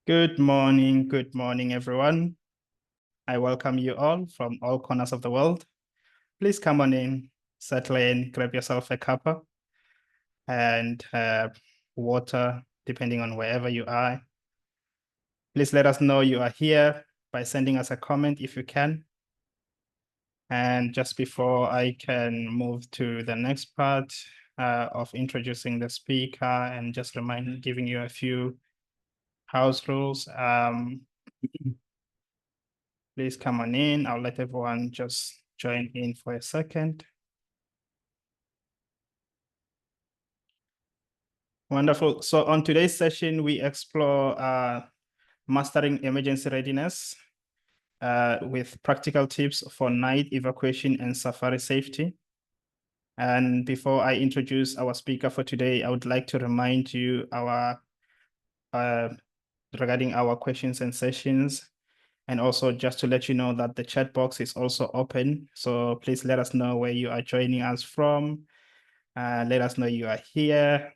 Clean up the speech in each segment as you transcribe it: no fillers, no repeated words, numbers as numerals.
Good morning, everyone. I welcome you all from all corners of the world. Please come on in, settle in, grab yourself a cuppa and water, depending on wherever you are. Please let us know you are here by sending us a comment if you can. And just before I can move to the next part of introducing the speaker and just giving you a few house rules. Please come on in. I'll let everyone just join in for a second. Wonderful. So on today's session, we explore mastering emergency readiness with practical tips for night evacuation and safari safety. And before I introduce our speaker for today, I would like to remind you regarding our questions and sessions. And also just to let you know that the chat box is also open. So please let us know where you are joining us from. Let us know you are here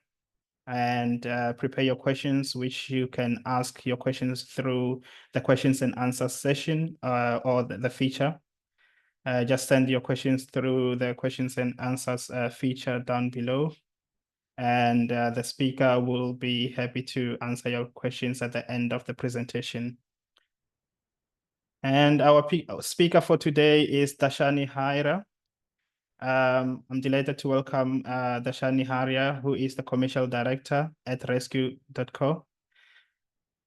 and prepare your questions, which you can ask your questions through the questions and answers session or the feature. Just send your questions through the questions and answers feature down below. And the speaker will be happy to answer your questions at the end of the presentation. And our speaker for today is Darshani Haria. I'm delighted to welcome Darshani Haria, who is the Commercial Director at Rescue.co.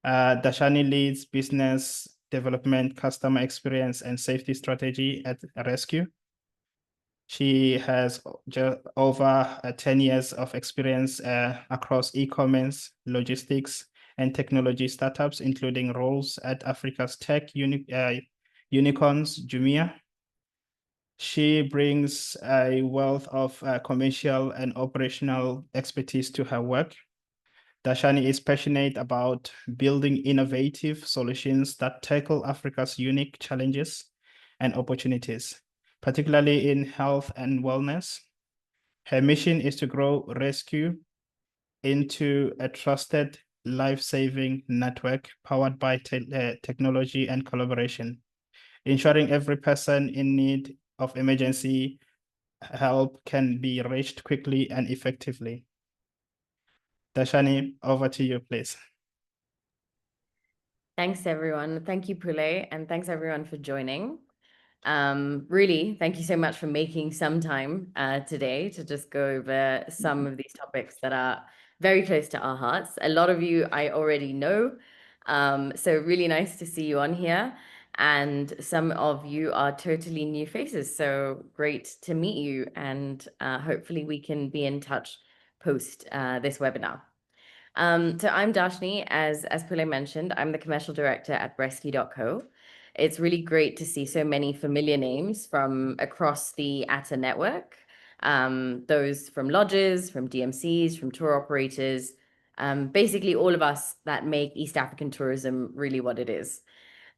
Darshani leads business development, customer experience, and safety strategy at Rescue. She has just over 10 years of experience across e-commerce, logistics, and technology startups, including roles at Africa's tech unicorns, Jumia. She brings a wealth of commercial and operational expertise to her work. Darshani is passionate about building innovative solutions that tackle Africa's unique challenges and opportunities, particularly in health and wellness. Her mission is to grow Rescue into a trusted, life-saving network powered by technology and collaboration, ensuring every person in need of emergency help can be reached quickly and effectively. Darshani, over to you, please. Thanks, everyone. Thank you, Pule, and thanks, everyone, for joining. Really, thank you so much for making some time today to just go over some of these topics that are very close to our hearts. A lot of you I already know, so really nice to see you on here. And some of you are totally new faces, so great to meet you. And hopefully we can be in touch post this webinar. So I'm Darshani, as Pule mentioned, I'm the commercial director at Rescue.co. It's really great to see so many familiar names from across the ATA network, those from lodges, from DMCs, from tour operators, basically all of us that make East African tourism really what it is.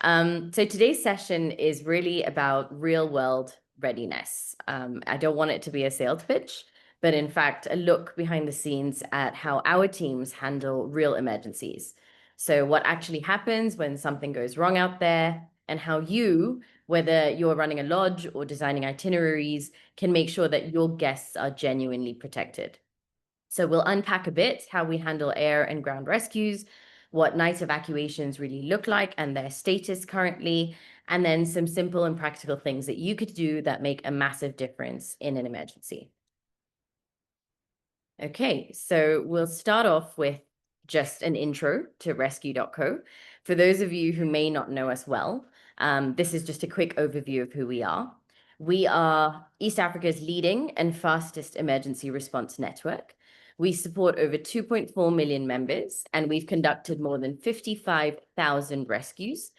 So today's session is really about real world readiness. I don't want it to be a sales pitch, but in fact, a look behind the scenes at how our teams handle real emergencies. So what actually happens when something goes wrong out there, and how you, whether you're running a lodge or designing itineraries, can make sure that your guests are genuinely protected. So we'll unpack a bit how we handle air and ground rescues, what night evacuations really look like and their status currently, and then some simple and practical things that you could do that make a massive difference in an emergency. Okay, so we'll start off with just an intro to Rescue.co. For those of you who may not know us well, this is just a quick overview of who we are. We are East Africa's leading and fastest emergency response network. We support over 2.4 million members, and we've conducted more than 55,000 rescues.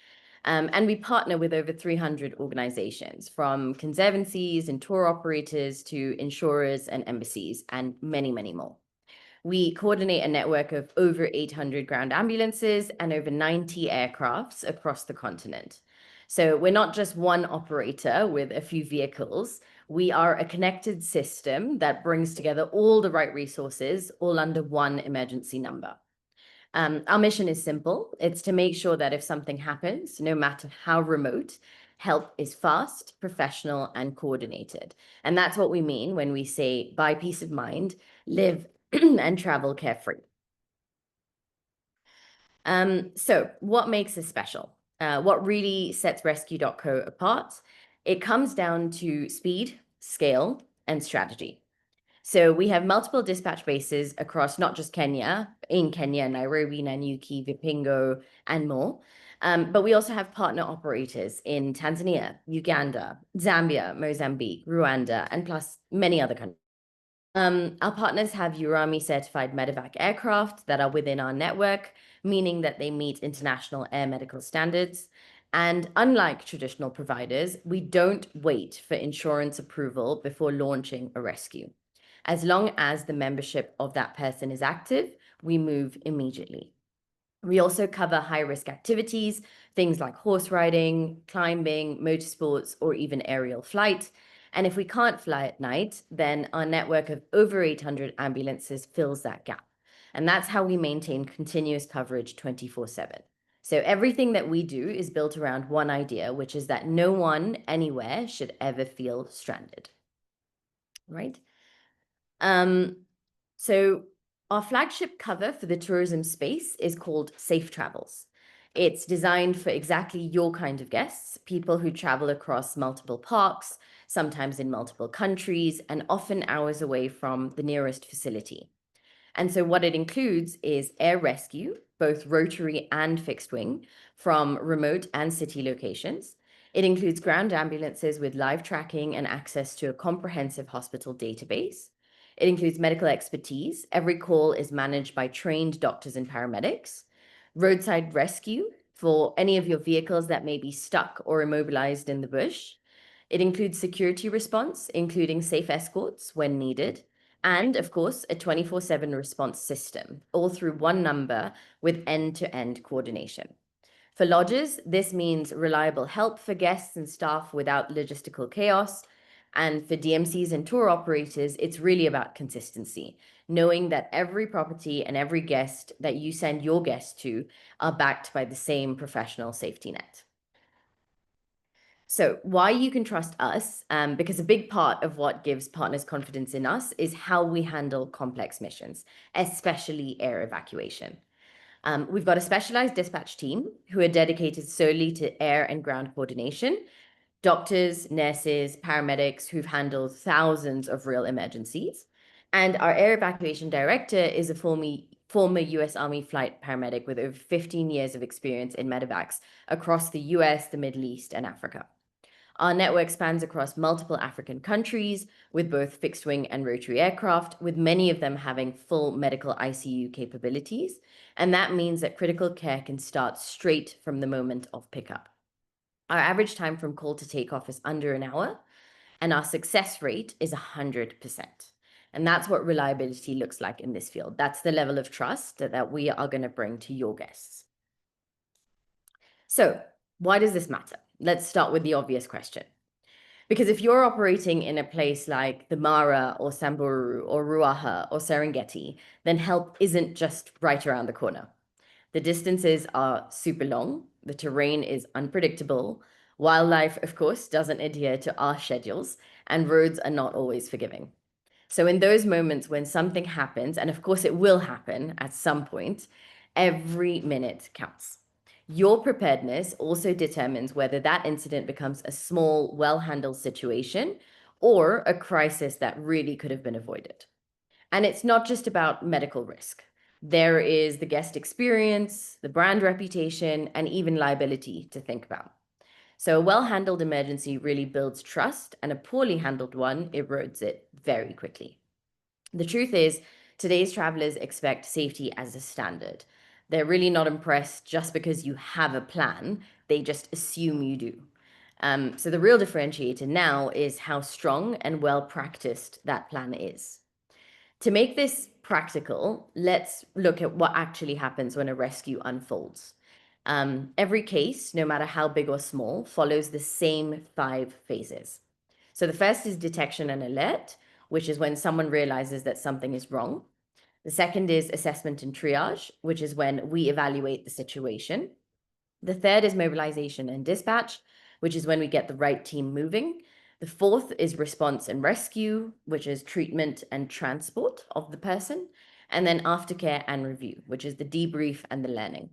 And we partner with over 300 organizations, from conservancies and tour operators to insurers and embassies, and many, many more. We coordinate a network of over 800 ground ambulances and over 90 aircrafts across the continent. So we're not just one operator with a few vehicles. We are a connected system that brings together all the right resources, all under one emergency number. Our mission is simple. It's to make sure that if something happens, no matter how remote, help is fast, professional, and coordinated. And that's what we mean when we say buy peace of mind, live and travel carefree. So what makes us special? What really sets Rescue.co apart? It comes down to speed, scale, and strategy. So we have multiple dispatch bases across not just Kenya, Nairobi, Nanyuki, Vipingo, and more. But we also have partner operators in Tanzania, Uganda, Zambia, Mozambique, Rwanda, and plus many other countries. Our partners have URAMI certified medevac aircraft that are within our network, meaning that they meet international air medical standards. And unlike traditional providers, we don't wait for insurance approval before launching a rescue. As long as the membership of that person is active, we move immediately. We also cover high-risk activities, things like horse riding, climbing, motorsports, or even aerial flight. And if we can't fly at night, then our network of over 800 ambulances fills that gap. And that's how we maintain continuous coverage 24/7. So everything that we do is built around one idea, which is that no one anywhere should ever feel stranded. Right? So our flagship cover for the tourism space is called Safe Travels. It's designed for exactly your kind of guests, people who travel across multiple parks, sometimes in multiple countries, and often hours away from the nearest facility. And so what it includes is air rescue, both rotary and fixed wing, from remote and city locations. It includes ground ambulances with live tracking and access to a comprehensive hospital database. It includes medical expertise. Every call is managed by trained doctors and paramedics. Roadside rescue for any of your vehicles that may be stuck or immobilized in the bush. It includes security response, including safe escorts when needed. And of course, a 24/7 response system, all through one number with end-to-end coordination. For lodges, this means reliable help for guests and staff without logistical chaos. And for DMCs and tour operators, it's really about consistency, knowing that every property and every guest that you send your guests to are backed by the same professional safety net. So why you can trust us, because a big part of what gives partners confidence in us is how we handle complex missions, especially air evacuation. We've got a specialized dispatch team who are dedicated solely to air and ground coordination, doctors, nurses, paramedics who've handled thousands of real emergencies. And our air evacuation director is a former US Army flight paramedic with over 15 years of experience in medevacs across the US, the Middle East, and Africa. Our network spans across multiple African countries with both fixed wing and rotary aircraft, with many of them having full medical ICU capabilities. And that means that critical care can start straight from the moment of pickup. Our average time from call to takeoff is under an hour, and our success rate is 100%. And that's what reliability looks like in this field. That's the level of trust that we are going to bring to your guests. So why does this matter? Let's start with the obvious question. Because if you're operating in a place like the Mara or Samburu or Ruaha or Serengeti, then help isn't just right around the corner. The distances are super long, the terrain is unpredictable, wildlife, of course, doesn't adhere to our schedules, and roads are not always forgiving. So in those moments when something happens, and of course it will happen at some point, every minute counts. Your preparedness also determines whether that incident becomes a small, well-handled situation or a crisis that really could have been avoided. And it's not just about medical risk. There is the guest experience, the brand reputation, and even liability to think about. So a well-handled emergency really builds trust, and a poorly handled one erodes it very quickly. The truth is, today's travelers expect safety as a standard. They're really not impressed just because you have a plan. They just assume you do. So the real differentiator now is how strong and well practiced that plan is. To make this practical, let's look at what actually happens when a rescue unfolds. Every case, no matter how big or small, follows the same 5 phases. So the first is detection and alert, which is when someone realizes that something is wrong. The second is assessment and triage, which is when we evaluate the situation. The third is mobilization and dispatch, which is when we get the right team moving. The fourth is response and rescue, which is treatment and transport of the person. And then aftercare and review, which is the debrief and the learning.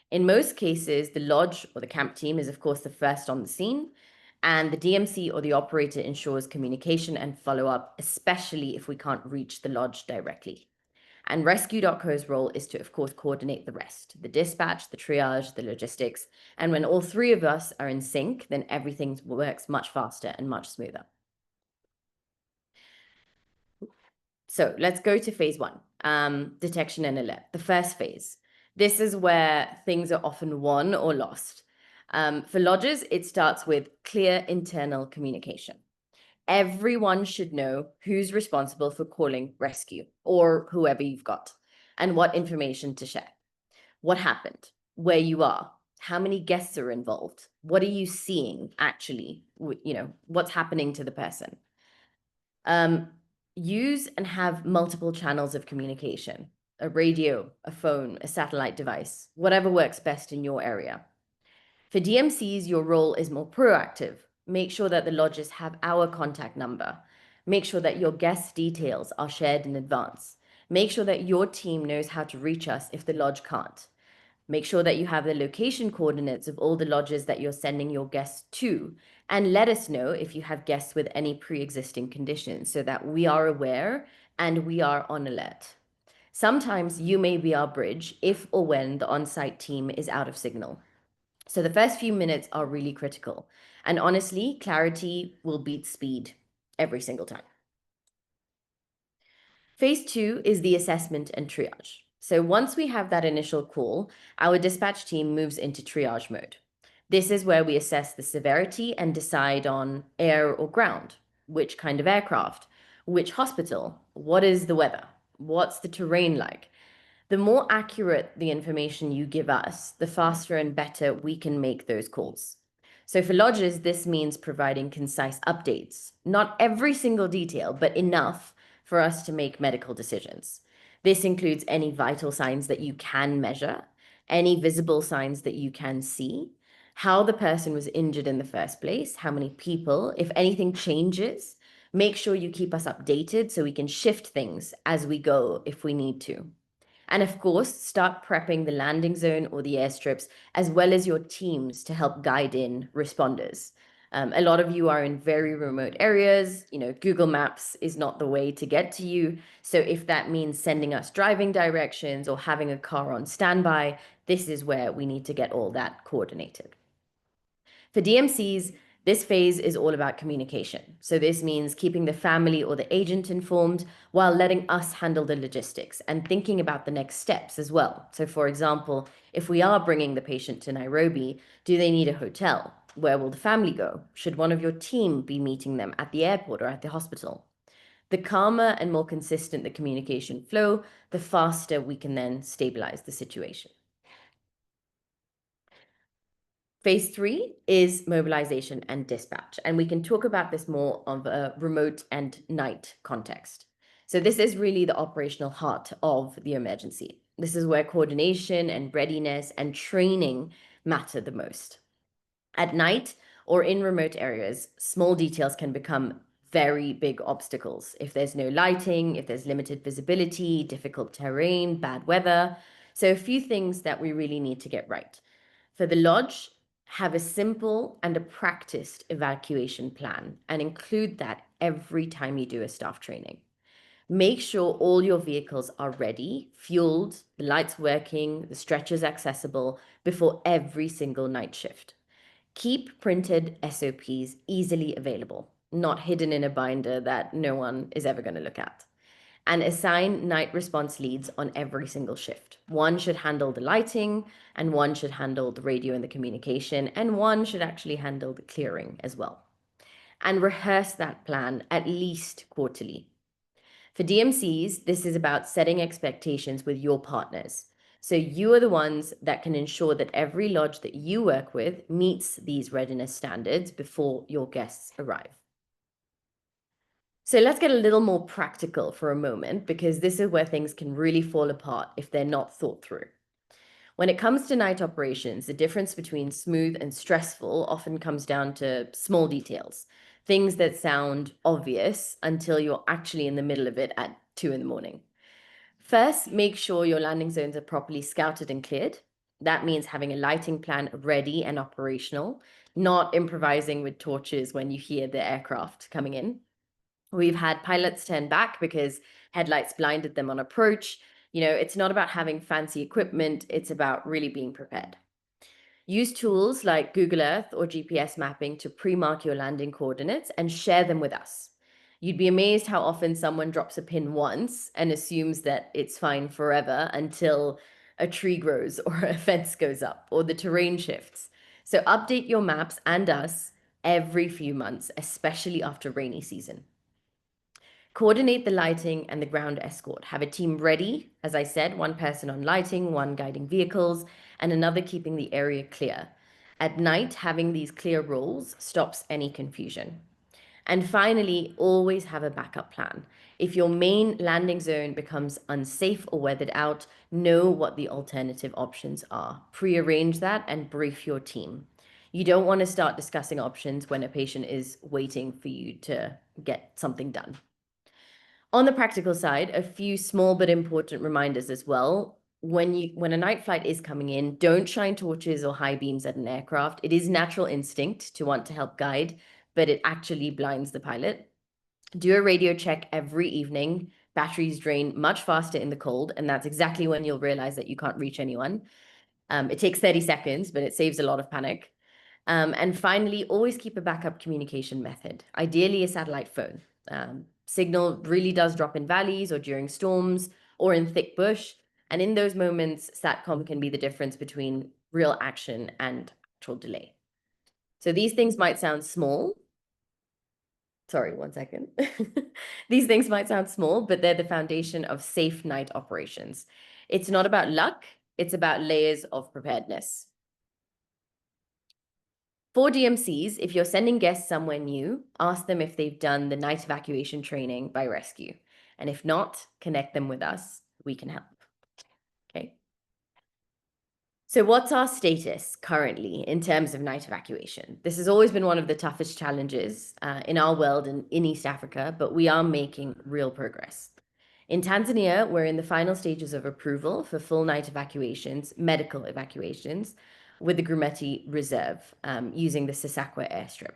In most cases, the lodge or the camp team is, of course, the first on the scene, and the DMC or the operator ensures communication and follow-up, especially if we can't reach the lodge directly. And Rescue.co's role is to, of course, coordinate the rest, the dispatch, the triage, the logistics. And when all three of us are in sync, then everything works much faster and much smoother. So let's go to phase one, detection and alert, the first phase. This is where things are often won or lost. For lodges, it starts with clear internal communication. Everyone should know who's responsible for calling rescue or whoever you've got and what information to share. What happened, where you are, how many guests are involved, what are you seeing actually, what's happening to the person. Use and have multiple channels of communication, a radio, a phone, a satellite device, whatever works best in your area. For DMCs, your role is more proactive. Make sure that the lodges have our contact number. Make sure that your guest details are shared in advance. Make sure that your team knows how to reach us if the lodge can't. Make sure that you have the location coordinates of all the lodges that you're sending your guests to, and let us know if you have guests with any pre-existing conditions so that we are aware and we are on alert. Sometimes you may be our bridge if or when the on-site team is out of signal. So the first few minutes are really critical. And honestly, clarity will beat speed every single time. Phase two is the assessment and triage. So once we have that initial call, our dispatch team moves into triage mode. This is where we assess the severity and decide on air or ground, which kind of aircraft, which hospital, what is the weather, what's the terrain like. The more accurate the information you give us, the faster and better we can make those calls. So for lodges, this means providing concise updates, not every single detail, but enough for us to make medical decisions. This includes any vital signs that you can measure, any visible signs that you can see, how the person was injured in the first place, how many people, if anything changes, make sure you keep us updated so we can shift things as we go if we need to. And of course, start prepping the landing zone or the airstrips, as well as your teams to help guide in responders. A lot of you are in very remote areas. Google Maps is not the way to get to you. So if that means sending us driving directions or having a car on standby, this is where we need to get all that coordinated. For DMCs, this phase is all about communication. So this means keeping the family or the agent informed while letting us handle the logistics and thinking about the next steps as well. So for example, if we are bringing the patient to Nairobi, do they need a hotel? Where will the family go? Should one of your team be meeting them at the airport or at the hospital? The calmer and more consistent the communication flow, the faster we can then stabilize the situation. Phase three is mobilization and dispatch, and we can talk about this more of a remote and night context. So this is really the operational heart of the emergency. This is where coordination and readiness and training matter the most. At night or in remote areas, small details can become very big obstacles. If there's no lighting, if there's limited visibility, difficult terrain, bad weather. So a few things that we really need to get right. For the lodge, have a simple and a practiced evacuation plan and include that every time you do a staff training. Make sure all your vehicles are ready, fueled, the lights working, the stretchers accessible before every single night shift. Keep printed SOPs easily available, not hidden in a binder that no one is ever going to look at. And assign night response leads on every single shift. One should handle the lighting, and one should handle the radio and the communication, and one should actually handle the clearing as well. And rehearse that plan at least quarterly. For DMCs, this is about setting expectations with your partners. So you are the ones that can ensure that every lodge that you work with meets these readiness standards before your guests arrive. So let's get a little more practical for a moment, because this is where things can really fall apart if they're not thought through. When it comes to night operations, the difference between smooth and stressful often comes down to small details, things that sound obvious until you're actually in the middle of it at 2 in the morning. First, make sure your landing zones are properly scouted and cleared. That means having a lighting plan ready and operational, not improvising with torches when you hear the aircraft coming in. We've had pilots turn back because headlights blinded them on approach. It's not about having fancy equipment, it's about really being prepared. Use tools like Google Earth or GPS mapping to pre-mark your landing coordinates and share them with us. You'd be amazed how often someone drops a pin once and assumes that it's fine forever until a tree grows or a fence goes up or the terrain shifts. So update your maps and us every few months, especially after rainy season. Coordinate the lighting and the ground escort. Have a team ready, as I said, one person on lighting, one guiding vehicles, and another keeping the area clear. At night, having these clear roles stops any confusion. And finally, always have a backup plan. If your main landing zone becomes unsafe or weathered out, know what the alternative options are. Pre-arrange that and brief your team. You don't want to start discussing options when a patient is waiting for you to get something done. On the practical side, a few small but important reminders as well. When a night flight is coming in, don't shine torches or high beams at an aircraft. It is natural instinct to want to help guide, but it actually blinds the pilot. Do a radio check every evening. Batteries drain much faster in the cold, and that's exactly when you'll realize that you can't reach anyone. It takes 30 seconds, but it saves a lot of panic. And finally, always keep a backup communication method, ideally a satellite phone. Signal really does drop in valleys or during storms or in thick bush. And in those moments, SATCOM can be the difference between real action and actual delay. So these things might sound small. Sorry, one second. These things might sound small, but they're the foundation of safe night operations. It's not about luck, it's about layers of preparedness. For DMCs, if you're sending guests somewhere new, ask them if they've done the night evacuation training by rescue. And if not, connect them with us. We can help. Okay. So what's our status currently in terms of night evacuation? This has always been one of the toughest challenges in our world and in East Africa, but we are making real progress. In Tanzania, we're in the final stages of approval for full night evacuations, medical evacuations, with the Grumeti Reserve using the Sisakwa airstrip.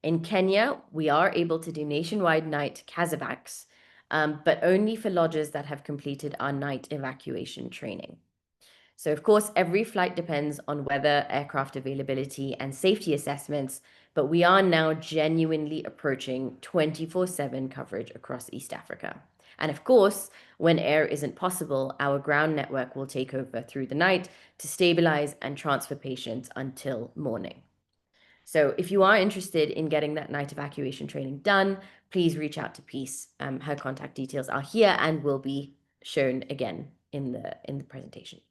In Kenya, we are able to do nationwide night CASEVACs, but only for lodges that have completed our night evacuation training. So, of course, every flight depends on weather, aircraft availability, and safety assessments, but we are now genuinely approaching 24/7 coverage across East Africa. And of course, when air isn't possible, our ground network will take over through the night to stabilize and transfer patients until morning. So if you are interested in getting that night evacuation training done, please reach out to Peace. Her contact details are here and will be shown again in the presentation.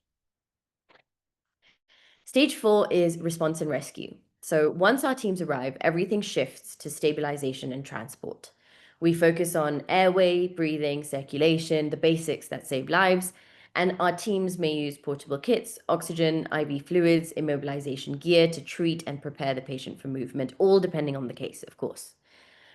Stage 4 is response and rescue. So once our teams arrive, everything shifts to stabilization and transport. We focus on airway, breathing, circulation, the basics that save lives, and our teams may use portable kits, oxygen, IV fluids, immobilization gear to treat and prepare the patient for movement, all depending on the case, of course.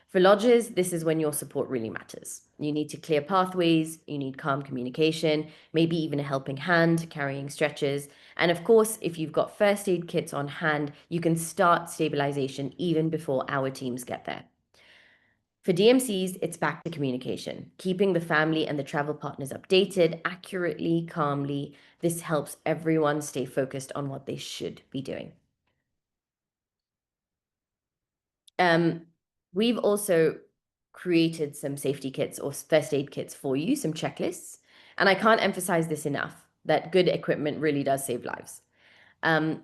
For lodges, this is when your support really matters. You need to clear pathways, you need calm communication, maybe even a helping hand carrying stretchers. And of course, if you've got first aid kits on hand, you can start stabilization even before our teams get there. For DMCs, it's back to communication, keeping the family and the travel partners updated accurately, calmly. This helps everyone stay focused on what they should be doing. We've also created some safety kits or first aid kits for you, some checklists. And I can't emphasize this enough, that good equipment really does save lives.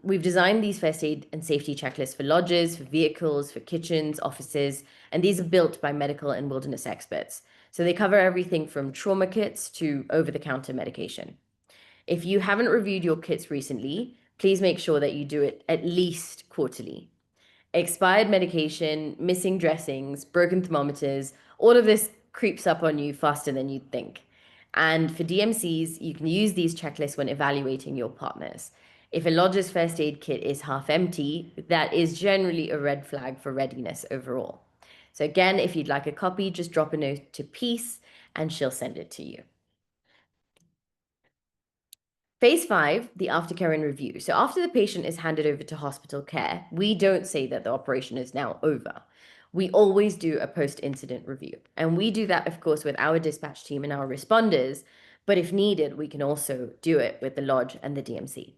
We've designed these first aid and safety checklists for lodges, for vehicles, for kitchens, offices, and these are built by medical and wilderness experts. So they cover everything from trauma kits to over-the-counter medication. If you haven't reviewed your kits recently, please make sure that you do it at least quarterly. Expired medication, missing dressings, broken thermometers, All of this creeps up on you faster than you'd think. And for DMCs, you can use these checklists when evaluating your partners. If a lodger's first aid kit is half empty, that is generally a red flag for readiness overall. So again, if you'd like a copy, just drop a note to Peace and she'll send it to you. Phase 5, the aftercare and review. So after the patient is handed over to hospital care, we don't say that the operation is now over. We always do a post-incident review. And we do that, of course, with our dispatch team and our responders. But if needed, we can also do it with the lodge and the DMC.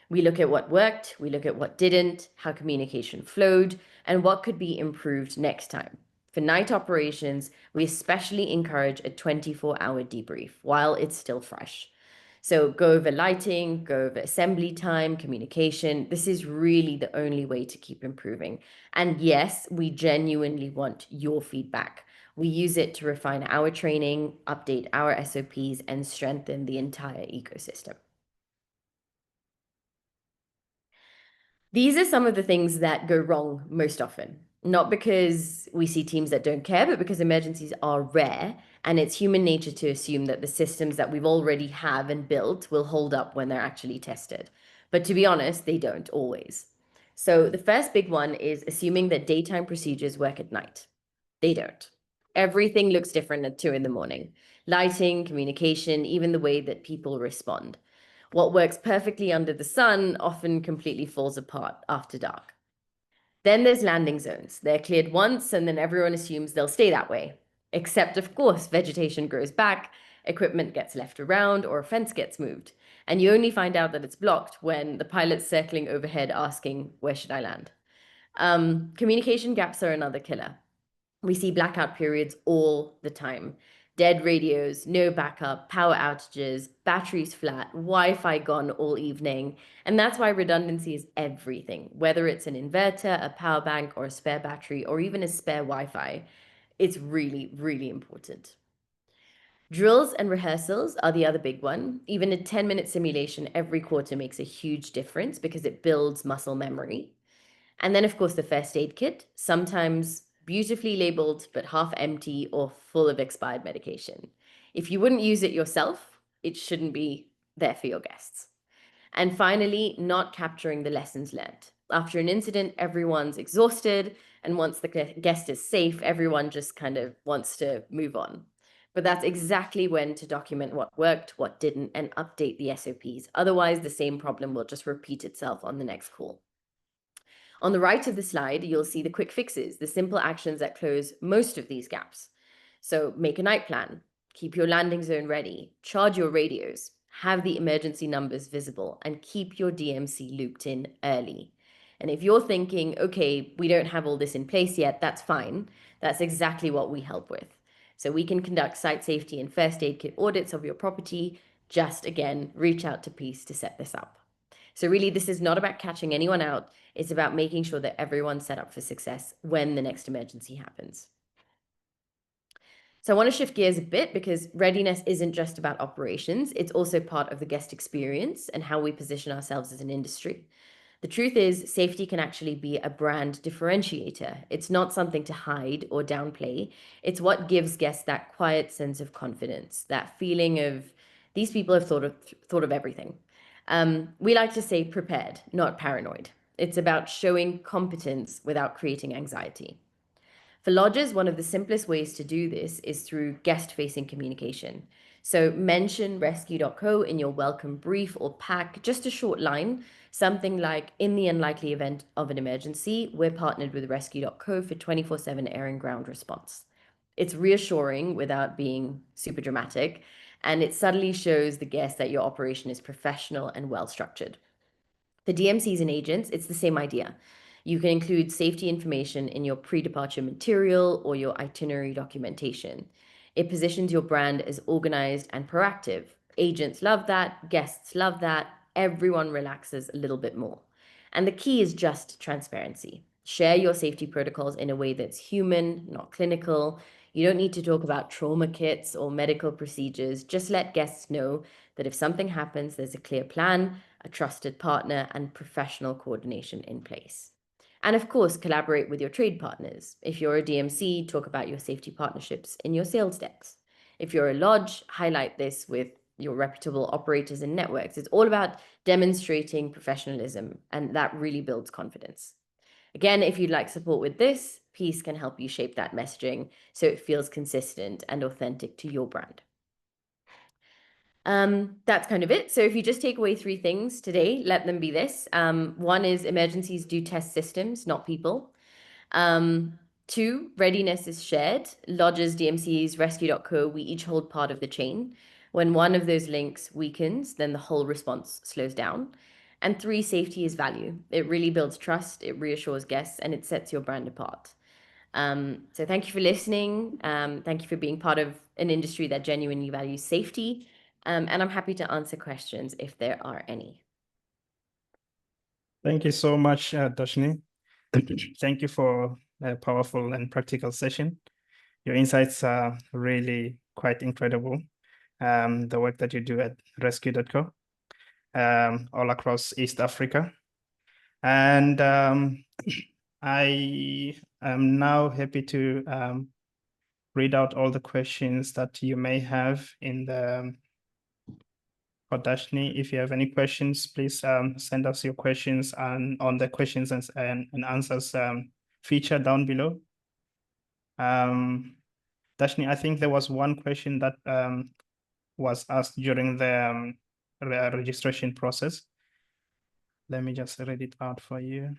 We look at what worked, we look at what didn't, how communication flowed, and what could be improved next time. For night operations, we especially encourage a 24-hour debrief while it's still fresh. So go over lighting, go over assembly time, communication. This is really the only way to keep improving. And yes, we genuinely want your feedback. We use it to refine our training, update our SOPs, and strengthen the entire ecosystem. These are some of the things that go wrong most often, not because we see teams that don't care, but because emergencies are rare, and it's human nature to assume that the systems that we've already have and built will hold up when they're actually tested. But to be honest, they don't always. So the first big one is assuming that daytime procedures work at night. They don't. Everything looks different at 2 in the morning. Lighting, communication, even the way that people respond. What works perfectly under the sun often completely falls apart after dark. Then there's landing zones. They're cleared once and then everyone assumes they'll stay that way. Except, of course, vegetation grows back, equipment gets left around, or a fence gets moved. And you only find out that it's blocked when the pilot's circling overhead asking, where should I land? Communication gaps are another killer. We see blackout periods all the time. Dead radios, no backup, power outages, batteries flat, Wi-Fi gone all evening. And that's why redundancy is everything. Whether it's an inverter, a power bank, or a spare battery, or even a spare Wi-Fi, it's really, really important. Drills and rehearsals are the other big one. Even a 10-minute simulation every quarter makes a huge difference because it builds muscle memory. And then, of course, the first aid kit, sometimes beautifully labeled, but half empty or full of expired medication. If you wouldn't use it yourself, it shouldn't be there for your guests. And finally, not capturing the lessons learned. After an incident, everyone's exhausted. And once the guest is safe, everyone just kind of wants to move on. But that's exactly when to document what worked, what didn't, and update the SOPs. Otherwise, the same problem will just repeat itself on the next call. On the right of the slide, you'll see the quick fixes, the simple actions that close most of these gaps. So make a night plan, keep your landing zone ready, charge your radios, have the emergency numbers visible, and keep your DMC looped in early. And if you're thinking, okay, we don't have all this in place yet, that's fine. That's exactly what we help with. So we can conduct site safety and first aid kit audits of your property. Just again, reach out to Peace to set this up. So really, this is not about catching anyone out. It's about making sure that everyone's set up for success when the next emergency happens. So I want to shift gears a bit because readiness isn't just about operations. It's also part of the guest experience and how we position ourselves as an industry. The truth is, safety can actually be a brand differentiator. It's not something to hide or downplay. It's what gives guests that quiet sense of confidence, that feeling of these people have thought of everything. We like to say prepared, not paranoid. It's about showing competence without creating anxiety. For lodges, one of the simplest ways to do this is through guest-facing communication. So mention rescue.co in your welcome brief or pack, just a short line, something like, in the unlikely event of an emergency, we're partnered with rescue.co for 24/7 air and ground response. It's reassuring without being super dramatic, and it subtly shows the guest that your operation is professional and well-structured. For DMCs and agents, it's the same idea. You can include safety information in your pre-departure material or your itinerary documentation. It positions your brand as organized and proactive. Agents love that, guests love that, everyone relaxes a little bit more. And the key is just transparency. Share your safety protocols in a way that's human, not clinical. You don't need to talk about trauma kits or medical procedures. Just let guests know that if something happens, there's a clear plan, a trusted partner, and professional coordination in place. And of course, collaborate with your trade partners. If you're a DMC, talk about your safety partnerships in your sales decks. If you're a lodge, highlight this with your reputable operators and networks. It's all about demonstrating professionalism, and that really builds confidence. Again, if you'd like support with this, Peace can help you shape that messaging so it feels consistent and authentic to your brand. That's kind of it. So if you just take away 3 things today, let them be this. One is emergencies do test systems, not people. 2, readiness is shared. Lodges, DMCs, rescue.co, we each hold part of the chain. When one of those links weakens, then the whole response slows down. And 3, safety is value. It really builds trust, it reassures guests, and it sets your brand apart. So thank you for listening. Thank you for being part of an industry that genuinely values safety. And I'm happy to answer questions if there are any. Thank you so much, Darshani. Thank you for a powerful and practical session. Your insights are really quite incredible. The work that you do at rescue.co all across East Africa. And I am now happy to read out all the questions that you may have in the for Darshani. If you have any questions, please send us your questions on the questions and answers feature down below. Darshani, I think there was one question that was asked during the registration process. Let me just read it out for you.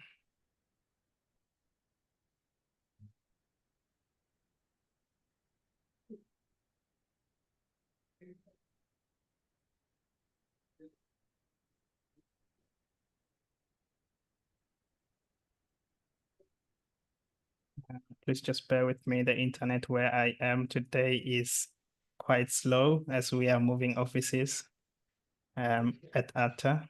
Please just bear with me. The internet where I am today is quite slow as we are moving offices at ATA.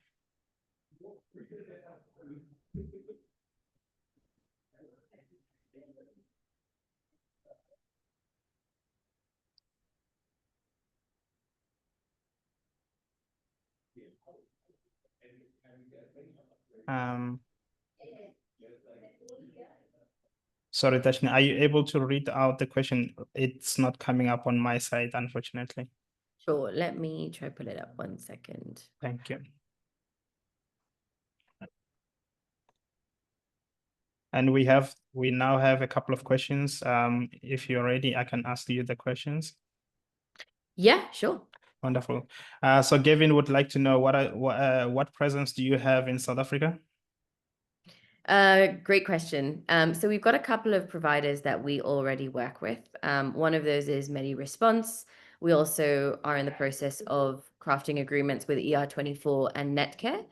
Sorry, Darshani, are you able to read out the question? It's not coming up on my side, unfortunately. Sure, let me try pull it up 1 second. Thank you. And we now have a couple of questions. If you're ready, I can ask you the questions. Yeah, sure. Wonderful. So Gavin would like to know what presence do you have in South Africa? Great question. So we've got a couple of providers that we already work with. One of those is MediResponse. We also are in the process of crafting agreements with ER24 and Netcare.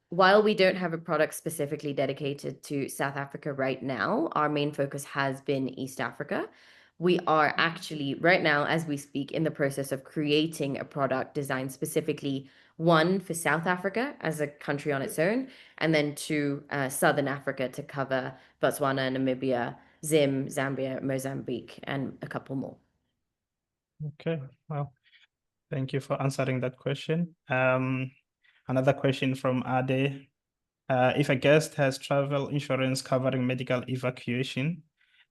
While we don't have a product specifically dedicated to South Africa right now, our main focus has been East Africa. We are actually, right now, as we speak, in the process of creating a product designed specifically, 1, for South Africa as a country on its own, and then 2, Southern Africa to cover Botswana, Namibia, Zambia, Mozambique, and a couple more. Okay, well, thank you for answering that question. Another question from Ade. If a guest has travel insurance covering medical evacuation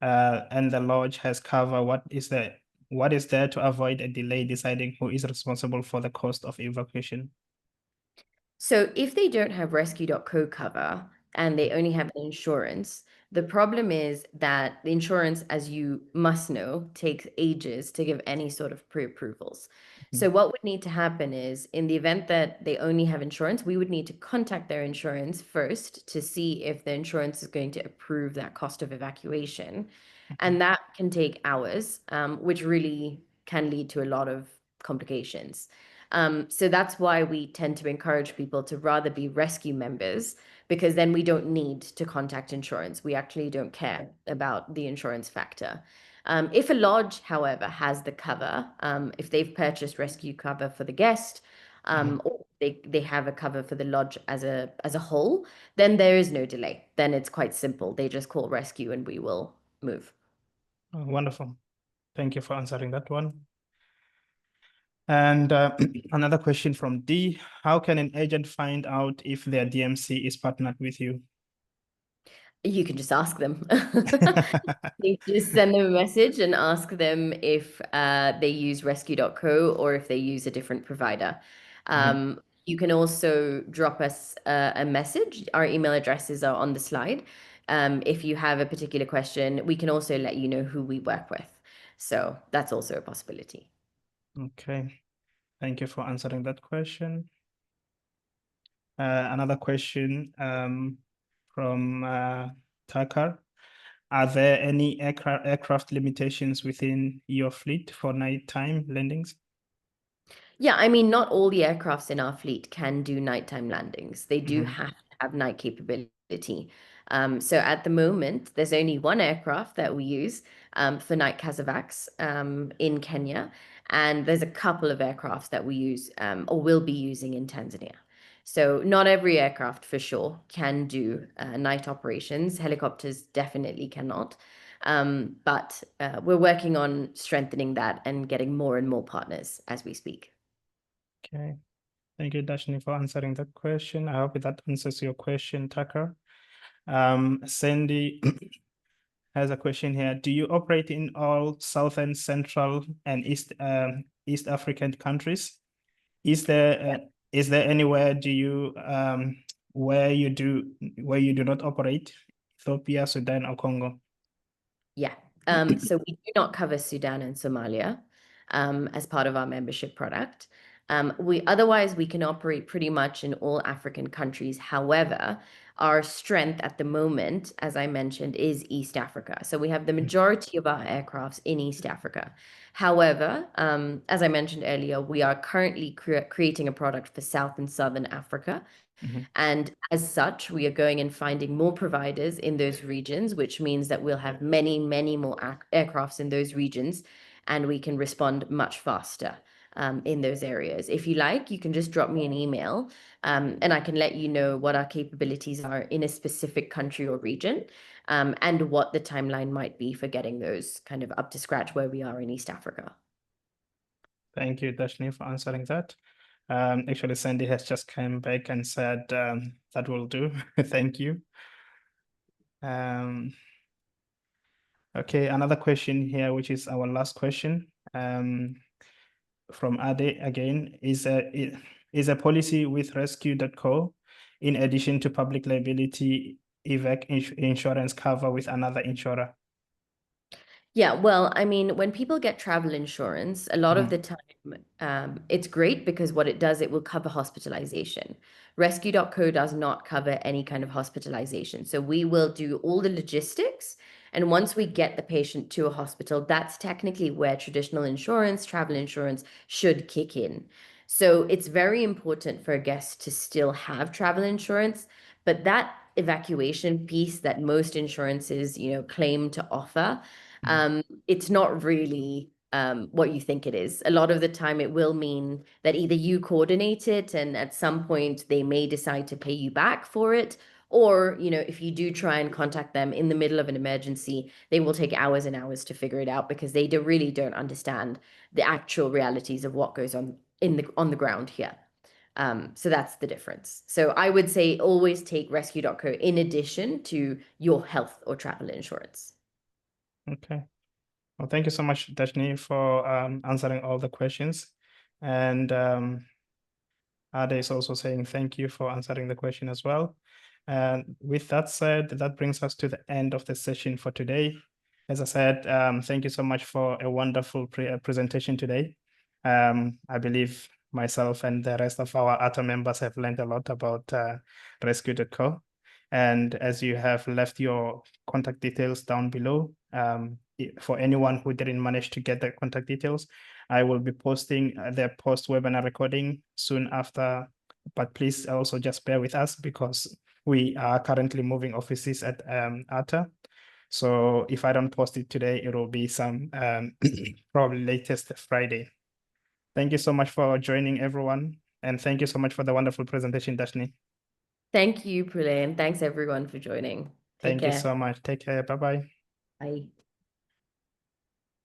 and the lodge has cover, what is there to avoid a delay deciding who is responsible for the cost of evacuation? So if they don't have rescue.co cover and they only have insurance, the problem is that the insurance, as you must know, takes ages to give any sort of pre-approvals. So what would need to happen is, in the event that they only have insurance, we would need to contact their insurance first to see if the insurance is going to approve that cost of evacuation. And that can take hours, which really can lead to a lot of complications. So that's why we tend to encourage people to rather be rescue members, because then we don't need to contact insurance. We actually don't care about the insurance factor. If a lodge, however, has the cover, if they've purchased rescue cover for the guest, or they have a cover for the lodge as a whole, then there is no delay. Then it's quite simple. They just call rescue and we will move. Oh, wonderful. Thank you for answering that one. And another question from D. How can an agent find out if their DMC is partnered with you? You can just ask them. You just send them a message and ask them if they use rescue.co or if they use a different provider. Mhm. You can also drop us a message. Our email addresses are on the slide. If you have a particular question, we can also let you know who we work with. So that's also a possibility. Okay, thank you for answering that question. Another question from Takar. Are there any aircraft limitations within your fleet for nighttime landings? Yeah, I mean, not all the aircrafts in our fleet can do nighttime landings. They do Mhm. have to have night capability. So at the moment, there's only one aircraft that we use for night CASEVACs in Kenya, and there's a couple of aircrafts that we use or will be using in Tanzania. So not every aircraft for sure can do night operations. Helicopters definitely cannot. But we're working on strengthening that and getting more and more partners as we speak. Okay. Thank you, Darshani, for answering that question. I hope that answers your question, Tucker. Sandy has a question here. Do you operate in all Southern, Central, and East African countries? Is there anywhere where you do not operate? Ethiopia, Sudan, or Congo? Yeah. So we do not cover Sudan and Somalia as part of our membership product. Otherwise we can operate pretty much in all African countries. However, our strength at the moment, as I mentioned, is East Africa. So we have the majority of our aircrafts in East Africa. However, as I mentioned earlier, we are currently creating a product for South and Southern Africa. Mhm. And as such, we are going and finding more providers in those regions, which means that we'll have many, many more aircrafts in those regions, and we can respond much faster in those areas. If you like, you can just drop me an email, and I can let you know what our capabilities are in a specific country or region, and what the timeline might be for getting those kind of up to scratch where we are in East Africa. Thank you, Darshani, for answering that. Actually, Sandy has just come back and said that will do. Thank you. Okay, another question here, which is our last question from Ade again. Is a policy with rescue.co in addition to public liability insurance cover with another insurer? Yeah, well, I mean, when people get travel insurance, a lot of Mhm. the time, it's great because what it does, it will cover hospitalization. Rescue.co does not cover any kind of hospitalization. So we will do all the logistics. And once we get the patient to a hospital, that's technically where traditional insurance, travel insurance should kick in. So it's very important for a guest to still have travel insurance, but that evacuation piece that most insurances, claim to offer, Mhm. it's not really what you think it is. A lot of the time, it will mean that either you coordinate it, and at some point they may decide to pay you back for it, or if you do try and contact them in the middle of an emergency, they will take hours and hours to figure it out because they really don't understand the actual realities of what goes on on the ground here. So that's the difference. So I would say always take rescue.co in addition to your health or travel insurance. Okay. Well, thank you so much, Dashni, for answering all the questions. And Ade is also saying thank you for answering the question as well. And with that said, that brings us to the end of the session for today. As I said, thank you so much for a wonderful presentation today. I believe myself and the rest of our ATA members have learned a lot about Rescue.co. And as you have left your contact details down below, for anyone who didn't manage to get the contact details, I will be posting the post-webinar recording soon after, but please also just bear with us because we are currently moving offices at ATA. So if I don't post it today, it will be some probably latest Friday. Thank you so much for joining, everyone. And thank you so much for the wonderful presentation, Dashni. Thank you, Prule, and thanks everyone for joining. Take Thank you care. so much. Take care. Bye-bye. Bye.